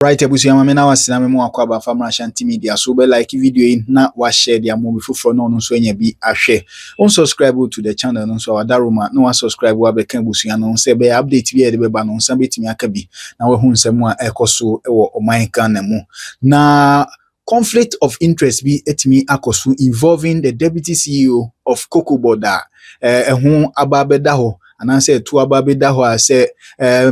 Right, ebusuama me na wasina me mu akwaba from Ashanti Media. So be like video in na wa share dia movie for no so enya bi ahwe. Unsubscribe to the channel no so adaroma na wa subscribe wa be kan busuya no se be update bi e de be ba no nsa betimi aka bi na wa hu nsem a ekoso e wo oman kan na mu. Na conflict of interest bi etimi akoso involving the deputy CEO of Cocoboard ehun ababeda ho ananse tu ababeda ho ase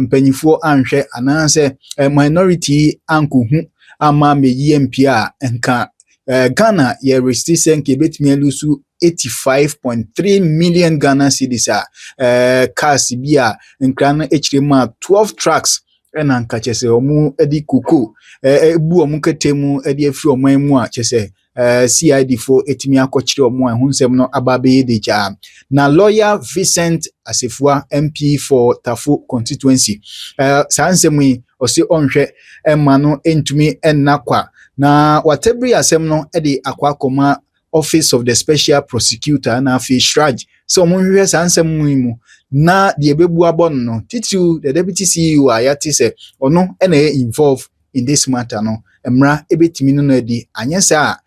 mpanyifo anhwe ananse minority ankuhu ama meyi mpia enka Ghana ye restriction ke betimi alusu 85.3 million Ghana cedis cars bia nkra no echirema 12 trucks ena nka chese omu edi kuku ebu omu ketemu edi afri oman mu a chese CID4 etimi akochire omu ehunsem no ababe de cha na lawyer Vincent Asefua MP for Tafu constituency sansemi osi onhwe emma no entumi ennakwa na whatever asem no edi akwakoma Office of the Special Prosecutor na afi Shraj so monhwe sansem mu na de bebu abon no titu the deputy CEO ayati se ono ena involved in this matter no emra ebetimi no edi anyesa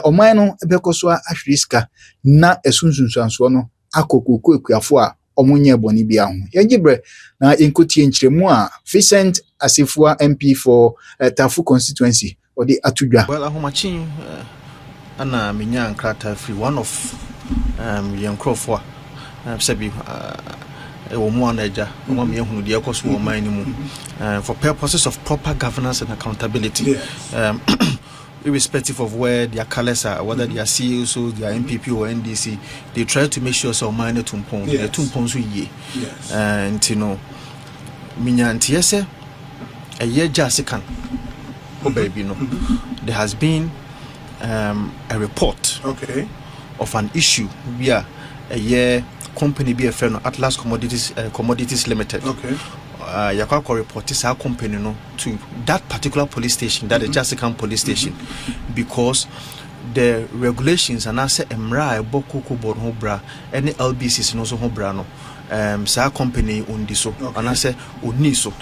oman no ebekoso ahwiriska na esunsunsanso no akokoko ekuafo a omunye boni bia ho yegibre na enkotie nkyeremu a Vincent Asefua MP for Tafu constituency odi atudwa well ahomachin ana menya nkrata free one of yenkrofo sebi ewo mu anaja mo me ehunu de ekoso wo man ni mu for purposes of proper governance and accountability irrespective of where their colors are, whether they are CEOs or they are MPP or NDC, they try to make sure so mine tumpon, the tumpon so ye. And you know, minyanti yese a year jasikan. Oh baby, no. There has been a report of an issue via a year company be a friend Atlas Commodities Limited. Yakako report is our company no to that particular police station, that is Jasikan police station, because the regulations and I say emra Cocoboard hobra any LBCs no so hobra no sa company undi so and I say uni so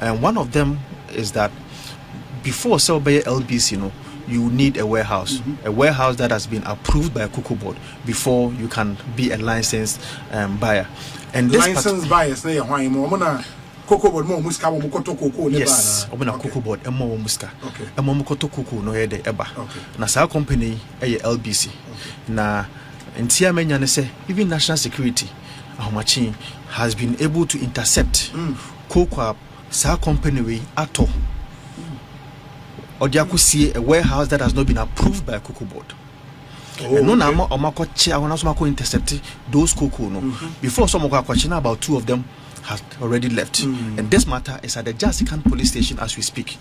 and one of them is that before sell by LBC no you need a warehouse that has been approved by Cocoboard before you can be a licensed buyer. And this licensed buyers na why Cocoboard mo muska mo koto cocoa ne ba na yes obena Cocoboard mo muska mo koto cocoa no yede eba na sa company LBC na ntia menya ne say even national security ahomachi has been able to intercept cocoa sa company we ato odiakusie a warehouse that has not been approved by Cocoboard. No na omakoche awona so mako intercept those cocoa no before some omakoche about 2 of them has already left. And this matter is at the Jasikan police station as we speak.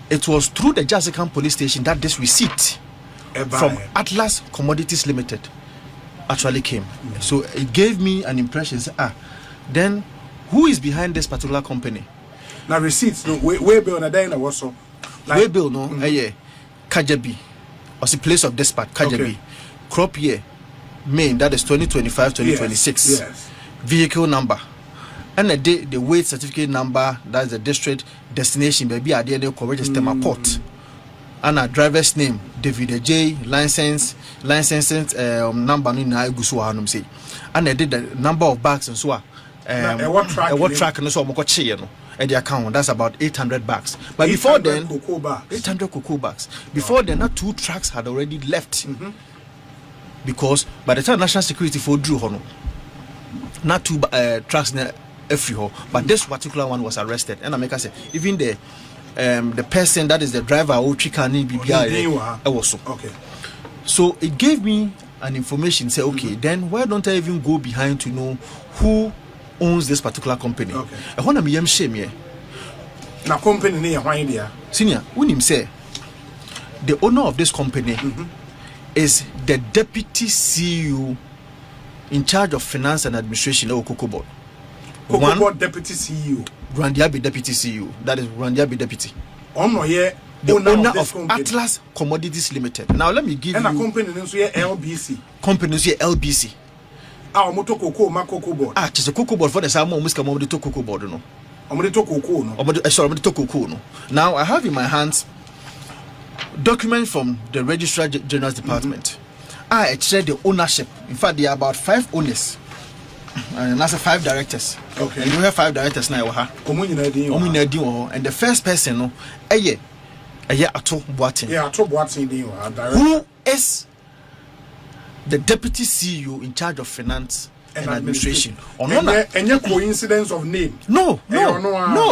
It was through the Jasikan police station that this receipt from Atlas Commodities Limited actually came. So it gave me an impression, then who is behind this particular company? Now receipts, no, way bill na day na waso. Way bill no, Kajabi, or the place of dispatch, Kajabi. Crop year, May, that is 2025-2026. Yes. Vehicle number. And the weight certificate number, that's the district destination, baby, I didn't register my port. And a driver's name, David J, license number, say. And I did the number of bags and so on. What track and so on, at the account, that's about 800 bags. But before then, 800 cocoa bags. Before then, not 2 trucks had already left. Because by the time national security for Drew Hono, not 2 trucks but this particular one was arrested. And I make say even the person that is the driver who chikani BBI also. So it gave me an information, say okay, then why don't I even go behind to know who owns this particular company? I want to be shame here. Now company near why there? Senior, when him say the owner of this company is the deputy CEO in charge of finance and administration of Cocoboard. Cocoboard deputy CEO. Randiabi deputy CEO. That is Randiabi deputy. The owner of Atlas Commodities Limited. Now let me give you. And a company named LBC. Company named LBC. Our moto cocoa ma Cocoboard. Just a Cocoboard for the Samo Muska Mobi to Cocoboard no. Now I have in my hands document from the Registrar General's Department. I checked the ownership. In fact, there are about 5 owners. And that's 5 directors. Okay. And we have 5 directors now. And the first person, no, Ato Boatin. Yeah, Ato Boatin. Who is the deputy CEO in charge of finance and administration? Any coincidence of name? No.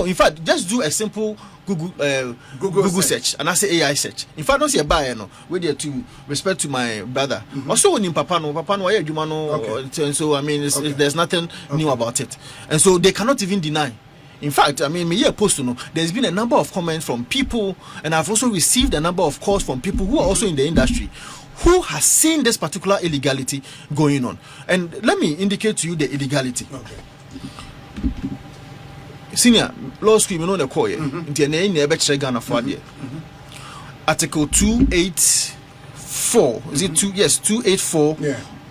In fact, just do a simple Google search and I say AI search. In fact, don't say a buyer no. With there to respect to my brother. Also, when in Papa no, and so I mean, there's nothing new about it, and so they cannot even deny. In fact, I mean, me here post to know there's been a number of comments from people, and I've also received a number of calls from people who are also in the industry, who has seen this particular illegality going on. And let me indicate to you the illegality. Okay. Senior law school, you know the call. Article 284. Is it 284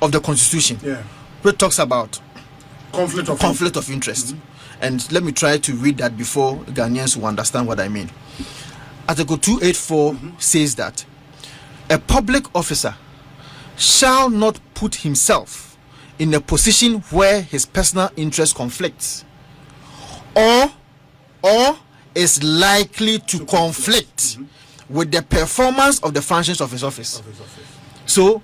of the Constitution? Yeah. Which talks about conflict of interest. And let me try to read that before Ghanaians will understand what I mean. Article 284 says that a public officer shall not put himself in a position where his personal interest conflicts or is likely to conflict with the performance of the functions of his office. So,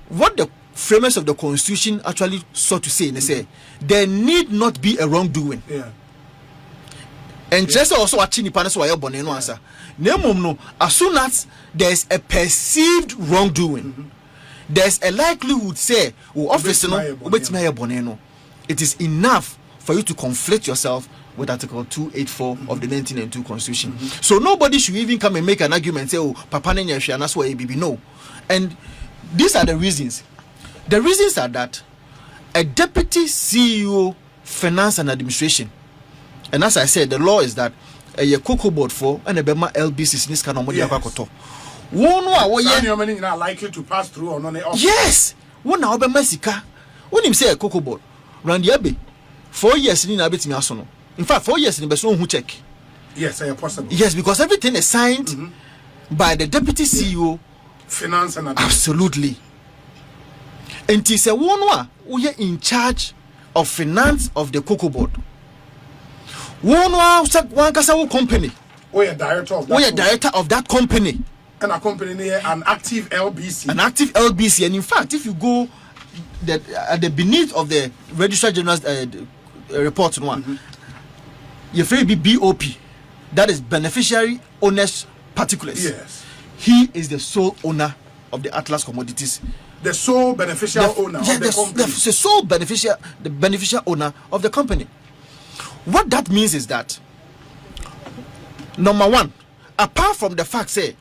what the framers of the Constitution actually sought to say, they say, there need not be a wrongdoing. Yeah. And just also watching the panels why you're answer. No, as soon as there's a perceived wrongdoing, there's a likelihood say, it is enough for you to conflict yourself with Article 284 of the 1992 Constitution. So nobody should even come and make an argument and say, oh, Papa Nenya and that's why ABB. No. And these are the reasons. The reasons are that a deputy CEO, finance and administration, and as I said, the law is that a Cocoboard for and a Bema LBC in this kind of money. One are likely to pass through or not. Yes. One hour Messica. When him say a Cocoboard, Randy Abbey, 4 years in Abit Miasono. In fact, 4 years in Besson who check. Yes, possible. Yes, because everything is signed by the deputy CEO, finance and absolutely. And it's a one who are in charge of finance of the Cocoboard. One company. We are director of that company. And a company an active LBC. An active LBC, and in fact, if you go at the beneath of the Registrar General's report, you free be BOP, that is beneficiary owners particulars. Yes, he is the sole owner of the Atlas Commodities. The sole beneficial owner of the company. The sole beneficial owner of the company. What that means is that, number one, apart from the fact say,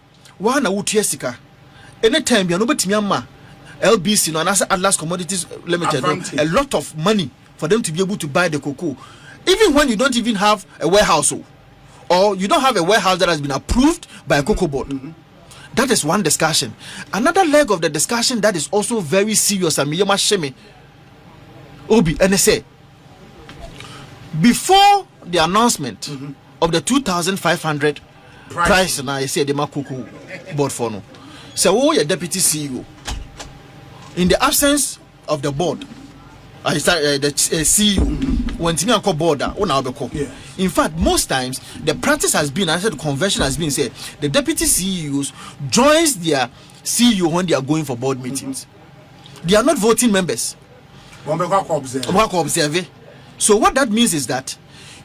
anytime you know LBC, no, and Atlas Commodities Limited, a lot of money for them to be able to buy the cocoa, even when you don't even have a warehouse, or you don't have a warehouse that has been approved by a Cocoboard. That is one discussion. Another leg of the discussion that is also very serious, and Miyama Shemi Obi NSA, before the announcement of the 2,500 price, and I say the Cocoa board for no. So, your deputy CEO, in the absence of the board, I started the CEO when Timmy and board. In fact, most times the practice has been, I said the convention has been said, the deputy CEOs joins their CEO when they are going for board meetings. They are not voting members. So what that means is that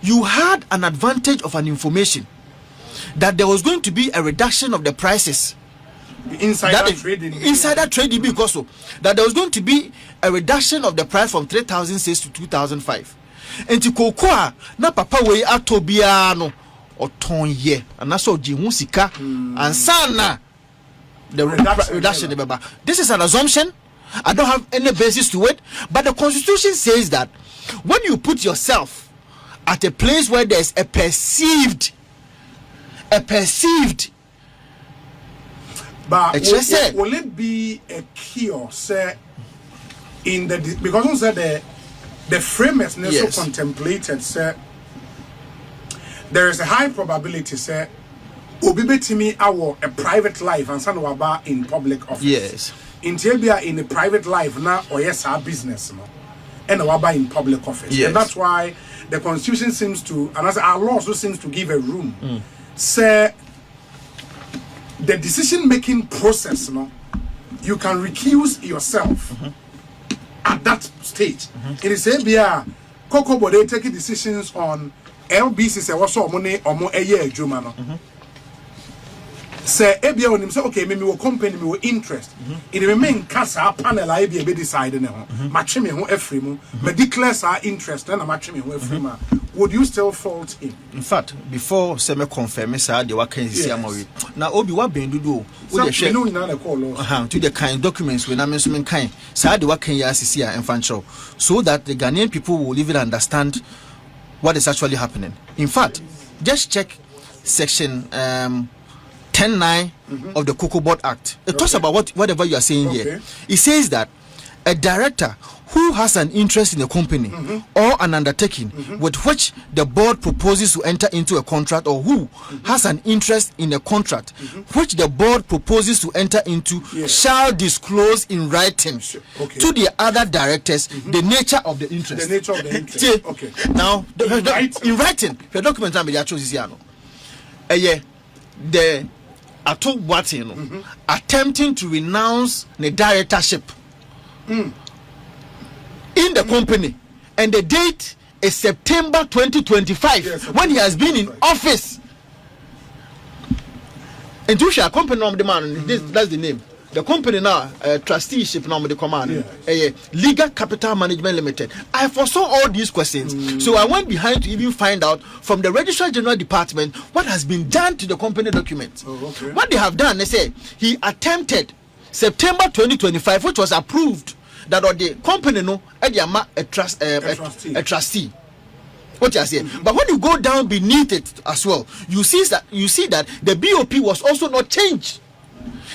you had an advantage of an information that there was going to be a reduction of the prices. Insider trading because so that there was going to be a reduction of the price from 3,006 to 2,005. And to cocoa na papa we atobiano or ton ye and that's all jimusika and sana the reduction. This is an assumption. I don't have any basis to it, but the Constitution says that when you put yourself at a place where there's a perceived but will it be a cure, sir, in the because on said the framers never contemplated, sir, there is a high probability say obi betimi awo a private life and san waba in public office. Yes. In a private life now or yes our business no and waba in public office. Yes. And that's why the constitution seems to, and as our law also seems to give a room say the decision making process no you can recuse yourself at that stage. It is a Cocoboard taking decisions on LBC say what's all money or more a year Jumano. Say ebia onim say okay me will company me will interest it remain casa panel I be decide na ho matche me ho afri mu me declare our interest na matche me ho afri ma would you still fault him? In fact, before semi confirm say the work can see amawi na obi wa ben dudu o dey share to the kind documents when am so men kind say the work can ya asisi a infantry so that the Ghanaian people will even understand what is actually happening. In fact, just check section 10(9) of the Cocoboard Act. It talks about whatever you are saying here. It says that a director who has an interest in a company or an undertaking with which the board proposes to enter into a contract, or who has an interest in a contract which the board proposes to enter into shall disclose in writing to the other directors the nature of the interest. The nature of the interest. Okay. Now, in writing, the document I chose here. The Ato Boateng attempting to renounce the directorship in the company, and the date is September 2025 when he has been in office. And to share company nom the man, that's the name. The company now, trusteeship nom the command, Legal Capital Management Limited. I foresaw all these questions, so I went behind to even find out from the Registrar General Department what has been done to the company documents. What they have done, they say he attempted September 2025, which was approved, that or the company no a trustee. What you say, but when you go down beneath it as well, you see that the BOP was also not changed.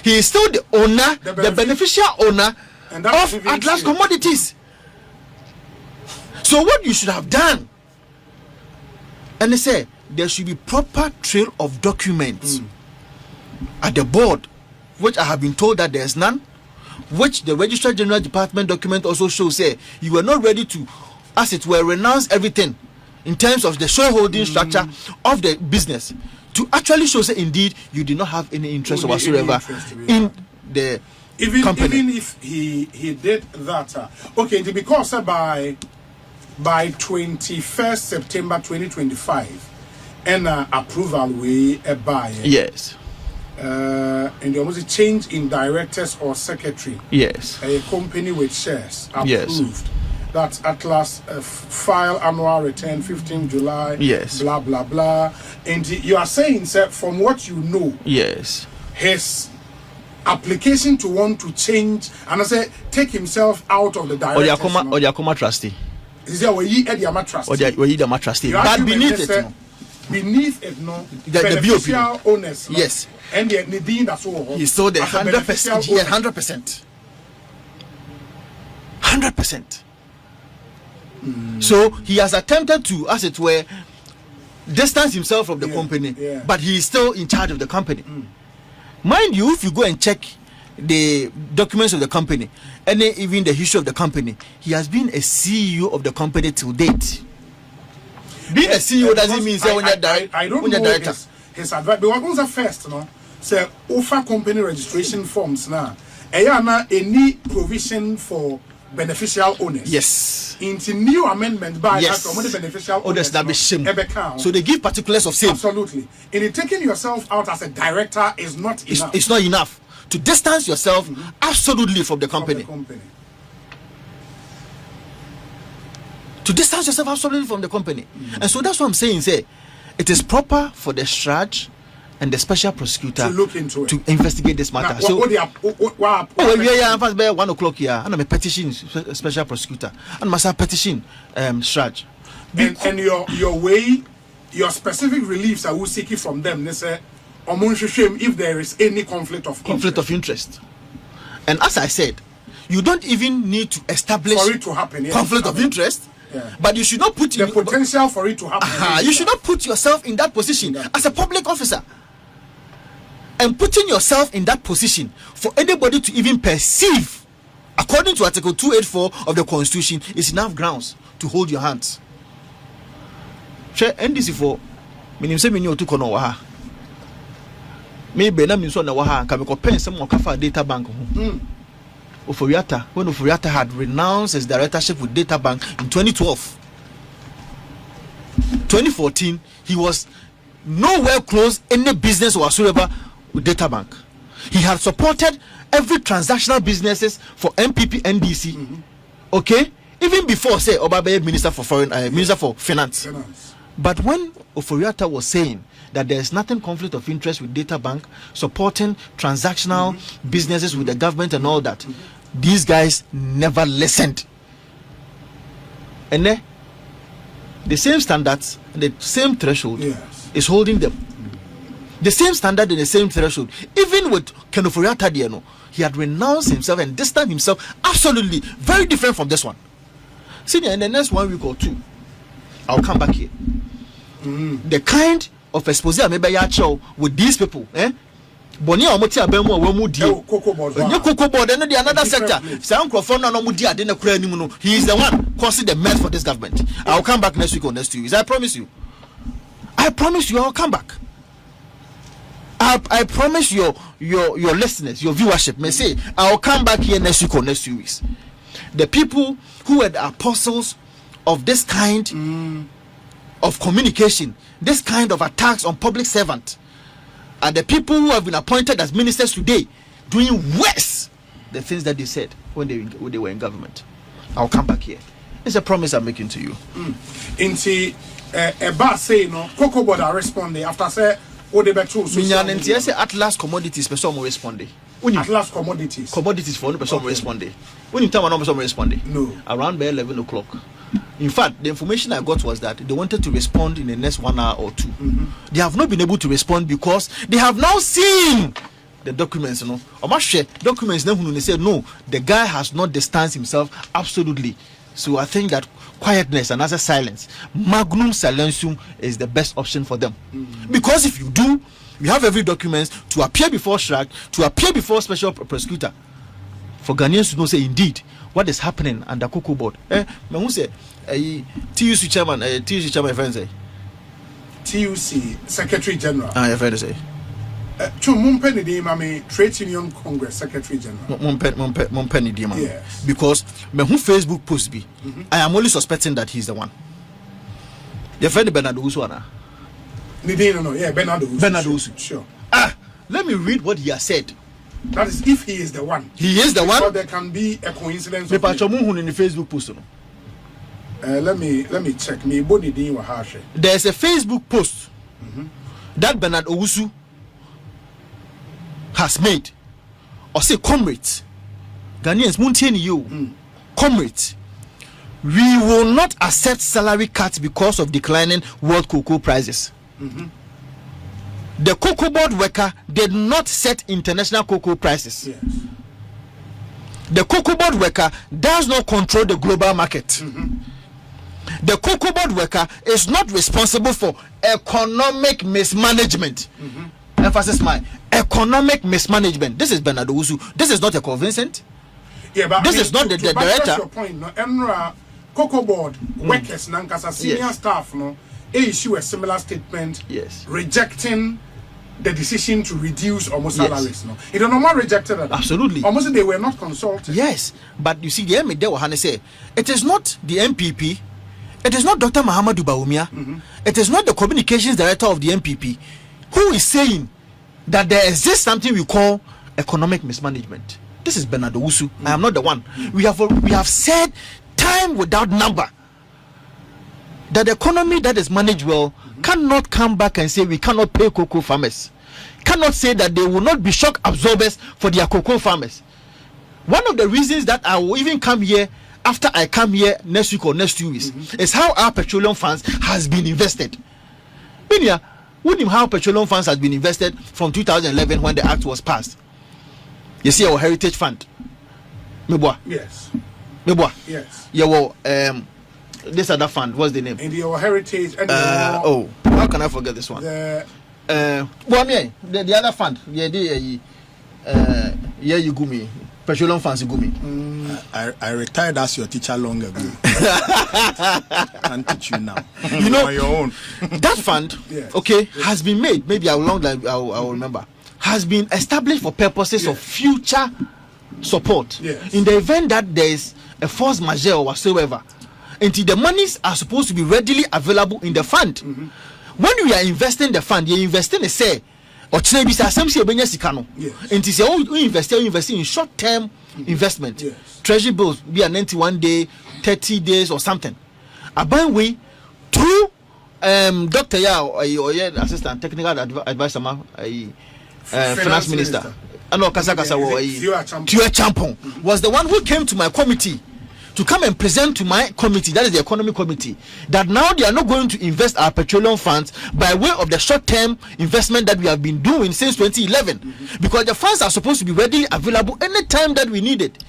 He is still the owner, the beneficial owner of Atlas Commodities. So what you should have done, and they say there should be proper trail of documents at the board, which I have been told that there is none, which the Registrar General Department document also shows say you were not ready to, as it were, renounce everything in terms of the shareholding structure of the business, to actually show that indeed you did not have any interest whatsoever in the company. Even if he did that, okay, because by 21st September 2025, and approval we buy. Yes. And there was a change in directors or secretary. Yes. A company with shares approved. Yes. That Atlas file annual return 15 July. Yes. Blah blah blah. And you are saying, sir, from what you know, yes, his application to want to change and I say take himself out of the directors. Or the trustee. Is there where he the trustee? Or the trustee. But beneath it, beneath it, no, the beneficial owners. No? Yes. And the Nadine that's all. He sold the 100%. He had 100%. 100%. So he has attempted to, as it were, distance himself from the company, but he is still in charge of the company. Mind you, if you go and check the documents of the company and even the history of the company, he has been a CEO of the company till date. Being a CEO doesn't mean say when you're director. I don't know his advice. But what was the first, no? Say offer company registration forms now. Any provision for beneficial owners. Yes. Into new amendment by that beneficial owners. So they give particulars of same. Absolutely. In taking yourself out as a director is not enough. It's not enough to distance yourself absolutely from the company. To distance yourself absolutely from the company. And so that's what I'm saying. Say it is proper for the Straj and the special prosecutor to look into it, to investigate this matter. Now, we are 1 o'clock here, and I'm a petition special prosecutor, and must petition Straj. And your way, your specific reliefs are seeking from them. They say, if there is any conflict of interest. And as I said, you don't even need to establish for it to happen. Conflict of interest. But you should not put the potential for it to happen. You should not put yourself in that position as a public officer. And putting yourself in that position for anybody to even perceive, according to Article 284 of the Constitution, is enough grounds to hold your hands. Share NDC for minim se mini otu kono wa ha. Me be na minso na wa ha ka me ko pen some okafa data bank ho. Oforiata, when Oforiata had renounced his directorship with Data Bank in 2012. 2014, he was nowhere close any business whatsoever with Data Bank. He had supported every transactional businesses for MPP NDC. Okay, even before say Obabe Minister for Minister for Finance. But when Oforiata was saying that there is nothing conflict of interest with Data Bank, supporting transactional businesses with the government and all that, these guys never listened. And then the same standards and the same threshold is holding them. The same standard and the same threshold. Even with Ken Oforiata, he had renounced himself and distanced himself absolutely very different from this one. See, in the next 1 week or two, I'll come back here. The kind of exposure with these people, Boni omoti abemu wemu di. Cocoboard and the another sector. He is the one causing the mess for this government. I'll come back next week or next 2 weeks. I promise you. I promise you I'll come back. I promise your listeners, your viewership may say I'll come back here next week or next 2 weeks. The people who were the apostles of this kind of communication, this kind of attacks on public servants, are the people who have been appointed as ministers today doing worse the things that they said when they were in government. I'll come back here. It's a promise I'm making to you. Inti Eba say no Cocoboard are responding after say what they better so at last commodities person will respond. At last commodities for no person will respond. When you tell one person will respond. No. Around by 11 o'clock. In fact, the information I got was that they wanted to respond in the next 1 hour or two. They have not been able to respond because they have now seen the documents. Or must share documents. Then they said no, the guy has not distanced himself absolutely. So I think that quietness and as a silence, magnum silencium, is the best option for them. Because if you do, you have every document to appear before SHRAC, to appear before special prosecutor, for Ghanaians to know, say indeed what is happening under Cocoboard. Who say TUC chairman, friend say TUC Secretary General. Your friend say Mumpeni di mami Trade Union Congress Secretary General. Mumpeni di mami. Yes. Because me who Facebook post be, I am only suspecting that he's the one. Your friend Bernard Uswana. No, yeah, Bernard Usu. Sure. Let me read what he has said. That is if he is the one. He is the one. Or there can be a coincidence. Me pa chomu in the Facebook post. Let me check. Me body di wa hashe. There's a Facebook post that Bernard Owusu has made. Or say, comrades, Ghanaians, Muntieni you, comrades, we will not accept salary cuts because of declining world cocoa prices. The Cocoboard worker did not set international cocoa prices. Yes. The Cocoboard worker does not control the global market. The Cocoboard worker is not responsible for economic mismanagement. Emphasis mine. Economic mismanagement. This is Bernard Owusu. This is not a convincent. Yeah, but this is not the director. Your point, no, Enra Cocoboard workers, nankasa senior staff, no, issue a similar statement. Yes. Rejecting the decision to reduce almost salaries. No, it normal rejected that. Absolutely. Almost they were not consulted. Yes, but you see, the MD Wahane say it is not the MPP. It is not Dr. Mahamadou Bawumia. It is not the communications director of the MPP who is saying that there exists something we call economic mismanagement. This is Bernard Owusu. I am not the one. We have said time without number that the economy that is managed well cannot come back and say we cannot pay cocoa farmers. Cannot say that they will not be shock absorbers for their cocoa farmers. One of the reasons that I will even come here after I come here next week or next 2 weeks is how our petroleum funds has been invested. Minya, we know how petroleum funds has been invested from 2011 when the act was passed. You see our heritage fund. Yes. Meboa. Yes. Your this other fund? What's the name? India Heritage. And how can I forget this one? The other fund. You gumi. Petroleum funds gumi. I retired as your teacher long ago. I can teach you now. You know, on your own. That fund, has been made. Maybe I'll remember. Has been established for purposes of future support. Yes. In the event that there is a force majeure or whatsoever, until the monies are supposed to be readily available in the fund. When we are investing in the fund, you invest in a say or invest in short-term investment. Treasury bills be an 91 day, 30 days or something. About way through Dr. or assistant technical advisor, finance minister. And Tua Champon was the one who came to my committee to come and present to my committee, that is the economic committee, that now they are not going to invest our petroleum funds by way of the short-term investment that we have been doing since 2011, because the funds are supposed to be readily available anytime that we need it.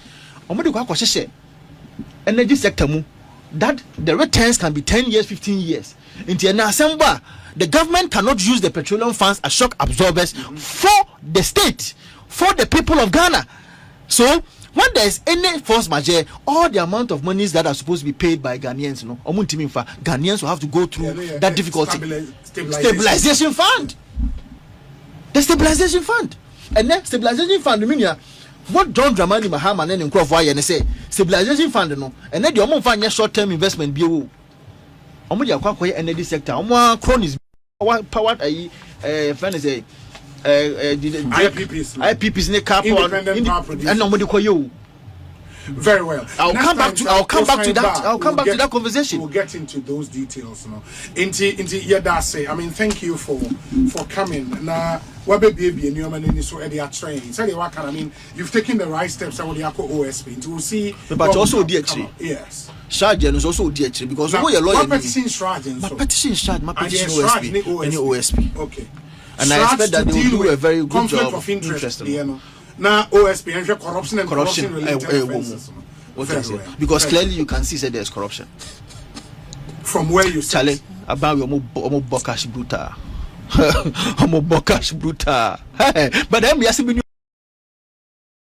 Energy sector, that the returns can be 10 years, 15 years. The government cannot use the petroleum funds as shock absorbers for the state, for the people of Ghana. So when there is any force majeure, all the amount of monies that are supposed to be paid by Ghanaians, Ghanaians will have to go through that difficulty. Stabilization fund. The stabilization fund. And then stabilization fund, what John Dramani Mahama and Nkrofo and say stabilization fund, and then the find short-term investment bureau. Energy sector, cronies, power, IPPs in the car, and nobody call you. Very well. I'll come back to that conversation. We'll get into those details now. Into Yadase. I mean, thank you for coming. Now, what baby and your man is already at training. Tell you what, I mean, you've taken the right steps. I will OSP. We'll see. But also DHC. Yes. Sharjan is also DHC because now, we are lawyer. My petition Sharjan. My petition Sharjan. My petition OSP. Any OSP. Okay. And I expect that they will do a very good job. Of interest. Now OSP and corruption and corruption related offenses. Because clearly you can see that there's corruption. From where you sit. About your bokash bruta. But then we are